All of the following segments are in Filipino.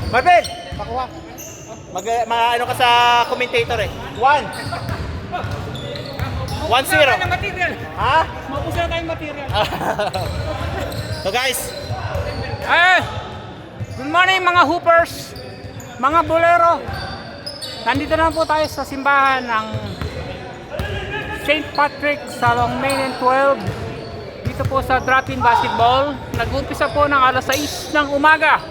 Marvin! Pakuha. Ano ka sa commentator eh. 1. 1-0. ng material. Ha? Maubos na tayong material. So guys, Good morning mga hoopers, mga bolero. Nandito na po tayo sa simbahan ng St. Patrick sa Longmain 12. Dito po sa drop-in basketball. Nag-umpisa po ng alas 6 ng umaga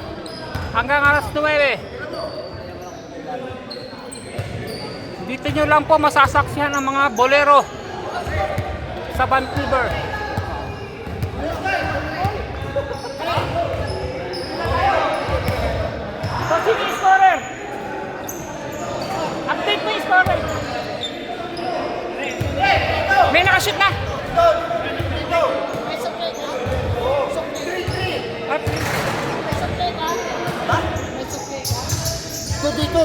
hanggang alas 9. Dito nyo lang po masasaksihan ang mga bolero sa Vancouver. So, sino yung scorer? Update mo yung scorer. May nakashoot na. dito.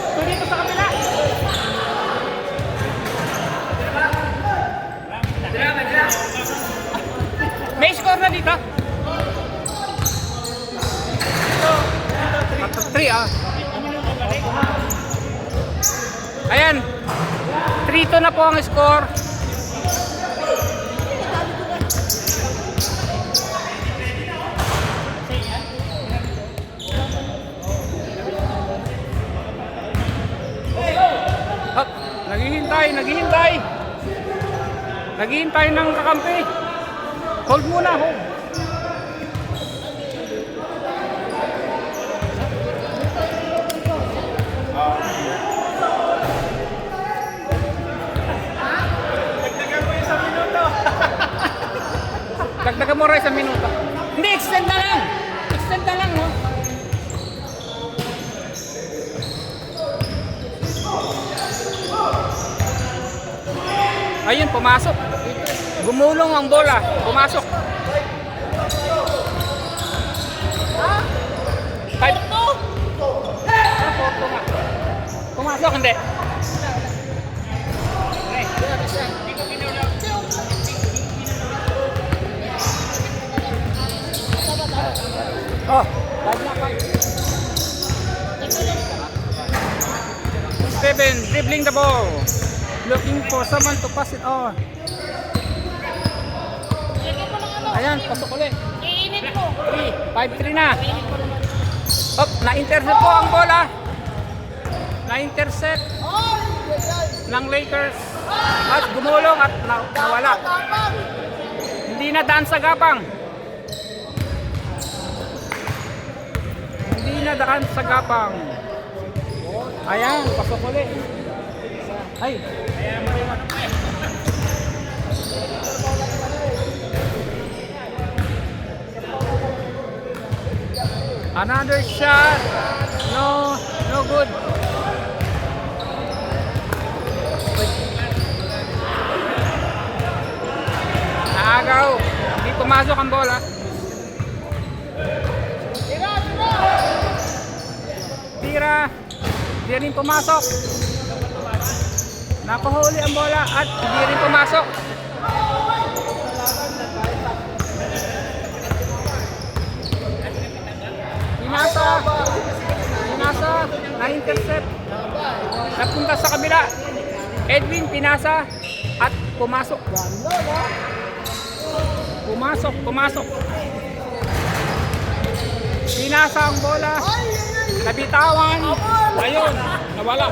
So, dito sa kabila. May score na dito. 3 Ayan. 3-2 na po ang score. Hop, naghihintay ng kakampi. Hold muna, hold. Dagdagan mo rin sa minuto. Hindi, extend na lang. Extend na lang, no? Ayun, pumasok. Gumulong ang bola. Pumasok. 5-2. Pumasok, hindi. Oh, Steven dribbling the ball, looking for someone to pass it on. Ayan, pasok ulit. 5-3 na. Hop, na-intercept po ang bola. Na-intercept ng Lakers at gumulong at nawala. Hindi na daan sa gapang. Daan sa gapang. Ayan, pasok ulit. Ay. Another shot. No good. Naagaw. Hindi pumasok ang bola. Tira, hindi rin pumasok. Napahuli ang bola at hindi rin pumasok. Pinasa, na-intercept. Napunta sa kabila. Edwin pinasa at pumasok. Pumasok. Pinasa ang bola. Nabitawan. Ayun, nawala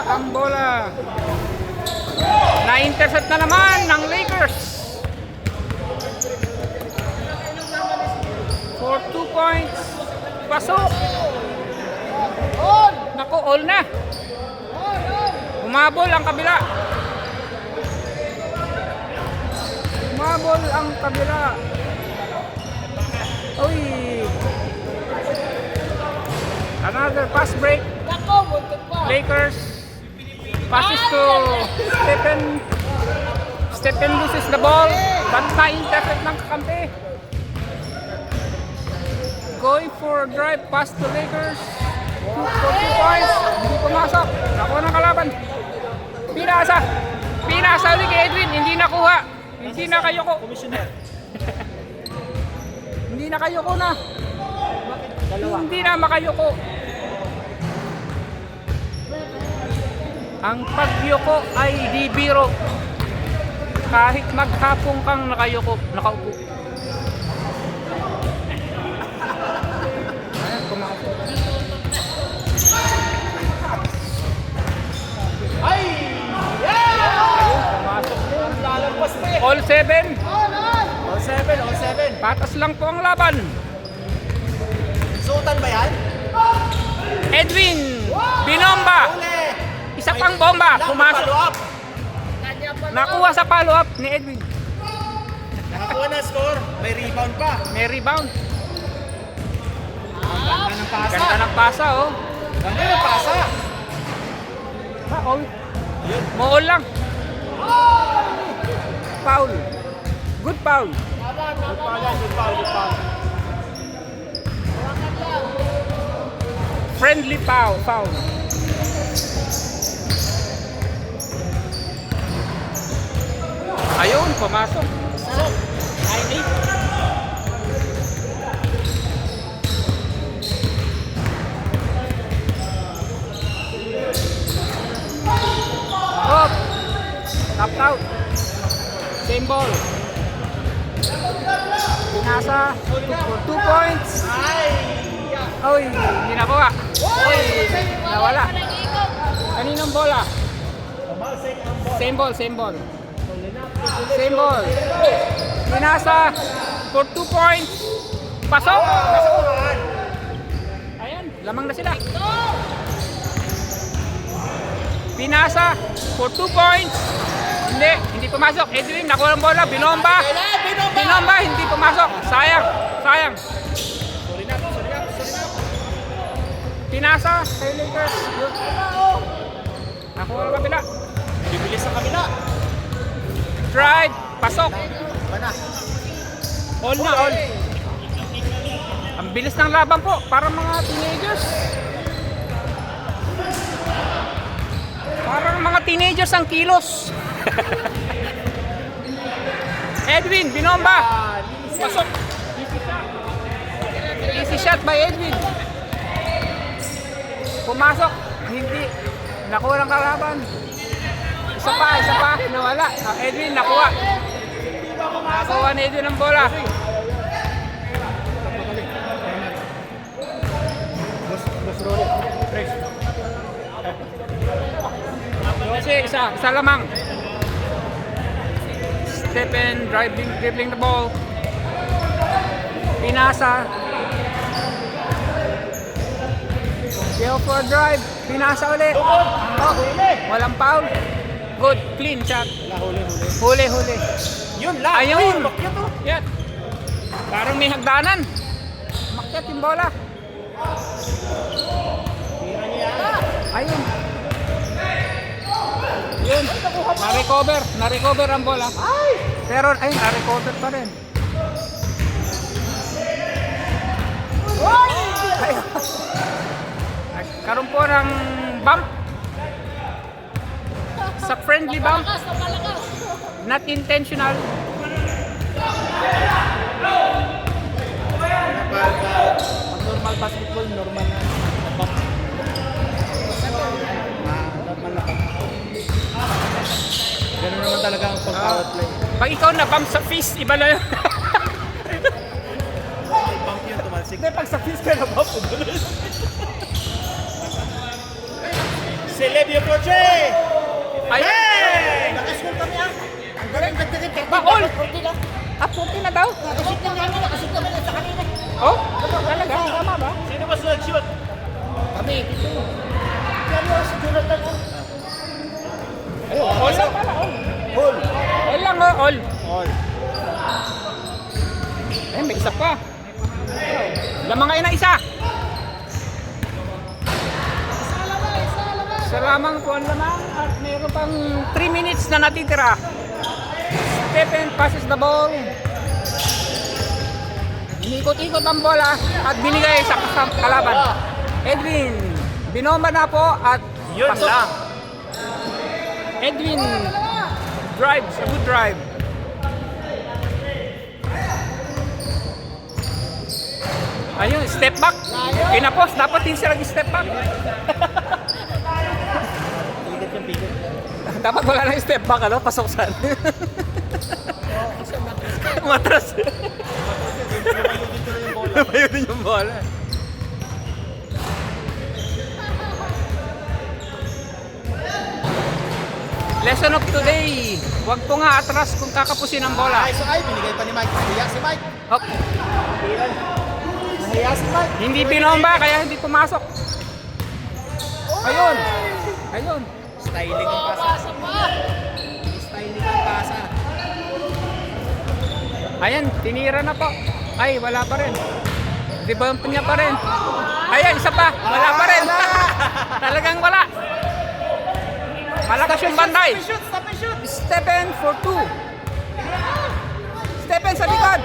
ang bola. Na-intercept na naman ng Lakers for 2 points. Pasok. Naku, all na. Umabol ang kabila. Uy. Another pass break. Lakers passes to Stephen loses the ball but na-intercept ng kakampi. Going for a drive pass to Lakers for 2 points. Hindi pumasok. Nakuha ng kalaban. Pinasa ulit kay Edwin. Hindi nakuha. Hindi na kayo ko. Hindi na kayo ko na. Hindi na makayuko. Ang pagyuko ay di biro. Kahit maghapon kang nakaupo. Ayan, pumasok. Ay! Yeah! Ayun, pumasok. Lalagpas pa eh. All 7. All 7, all 7. Patas lang po ang laban. Suotan ba yan? Edwin Binomba. Uli! Isa pang bomba. Pumasok. Follow up. Nakuha sa follow-up ni Edwin. Nakakuha na score. May rebound pa. May rebound. Ganda ng pasa. Ganda ng pasa, oh. Ganda ng pasa. Foul. Mool lang. Foul. Good foul. Good foul yan, good foul, good foul. Friendly foul. Foul. Ayun, pumasok. So, 9-8. Up. Tapped out. Same ball. Pinasa. 2 points. Ay! Oy, hindi nakuha. Oy, nawala. Kaninong bola? Same ball, same ball. Same ball. Pinasa for 2 points. Pasok. Ayan, lamang na sila. Pinasa for 2 points. Hindi pumasok. Edwin, nakuha ng bola. Binomba. Binomba, hindi pumasok. Sayang, sayang. Pinasa kay Lakers. Nakuha ng kabila. Bibilis sa kabila. Drive, pasok. Bana. All na, all. Ang bilis ng laban po, para mga teenagers. Parang mga teenagers ang kilos. Edwin, Binomba. Pasok. Easy shot by Edwin. Pumasok. Hindi. Nakuha ng kalaban. Isa pa. Nawala. Edwin, nakuha. Nakuha ni Edwin ang bola. Isa lamang. Stephen dribbling the ball. Pinasa. Go for a drive. Pinasa ulit. Oh, walang foul. Good, clean shot. Huli. Yun lang. Ayun. Bakit to? Yan. Parang may hagdanan. Makyat yung bola. Ayun. Yun. Na-recover ang bola. Pero ayun, na-recover pa rin. Ayun. Nagkaroon po ng bump. Sa friendly bump. Not intentional. Normal basketball, normal na. Normal na. Ganun naman talaga ang pag-power play. Pag ikaw na-bump sa fist, iba na yun. Pump yun, tumalsik. Hindi, pag sa fist ka na-bump, Si Levio Proche! ay, Hey! Nakascore kami ah! Ang galing dagdagan kay Baol! Portila. Puti na daw. Nakashoot na namin, nakashoot kami sa kanina. Oh, talaga? Tama ba? Sino ba nag-shoot? Kami. Kaya si Jonathan ah. Ayun, all lang pala, all. Hole. All lang, oh, all. All. Eh, may isa pa. Lamang ngayon na isa. Isa lamang po ang lamang at mayroon pang 3 minutes na natitira. Stephen passes the ball. Inikot-ikot ang bola at binigay sa kalaban. Edwin, Binomba na po at Yun pasok. lang. Edwin drives, a good drive. Ayun, step back. Pinapos, dapat din sila step back. Pigat yung pigat. Dapat wala nang step back, ano? Pasok saan? Matras. Lumayo din yung bola. Lesson of today, huwag po nga atras kung kakapusin ang bola. Ay, so ay, binigay pa ni Mike. Nahiya si Mike. Hop. Nahiya si Mike. Hindi binomba, kaya hindi pumasok. Ayun. Ayun. Styling ang pasa. Styling ang pasa. Ayan, tinira na po. Ay, wala pa rin. Rebound niya pa rin. Ayan, isa pa. Wala pa rin. Talagang wala. Malakas yung bantay. Stop and shoot. Stephen for 2. Stephen sa likod.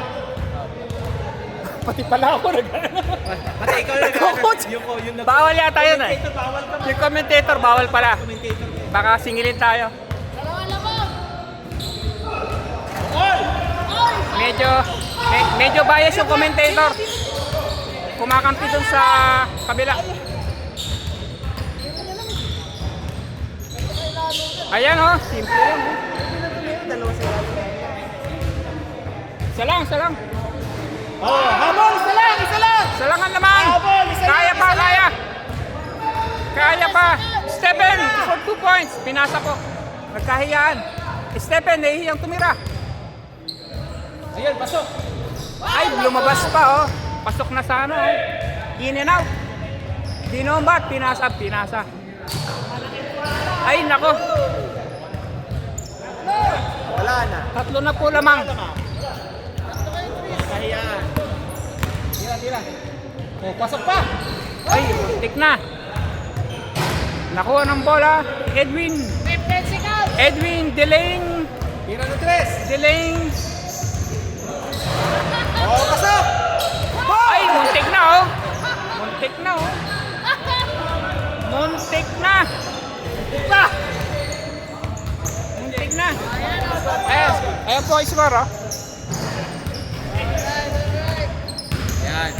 Pati pala ako Pati ikaw na Coach. yung Bawal yata yun eh. bawal ka. Yung commentator, bawal pala. Commentator. Baka singilin tayo. Medyo bias yung commentator. Kumakampi dun sa kabila. Ayan oh, simple lang. Isa lang. Oh, habol, isa lang. Salangan naman. Habol, isa lang, Kaya pa, isa lang. kaya. Kaya pa. Stephen for 2 points. Pinasa po. Nagkahiyaan. Stephen, nahihiyang tumira. Ayun, pasok. Ay, lumabas pa oh. Pasok na sa ano oh. In and out. Dinombat, pinasa. Ay, nako. Wala na. 3 na po lamang. Kahiyaan. Tira. Oh, pasok pa. Ay, tik na. Nakuha ng bola. Edwin delaying. Tira na tres. Oh, pasok. Ay, muntik na oh. Muntik na. Ayan po, score oh. Yan.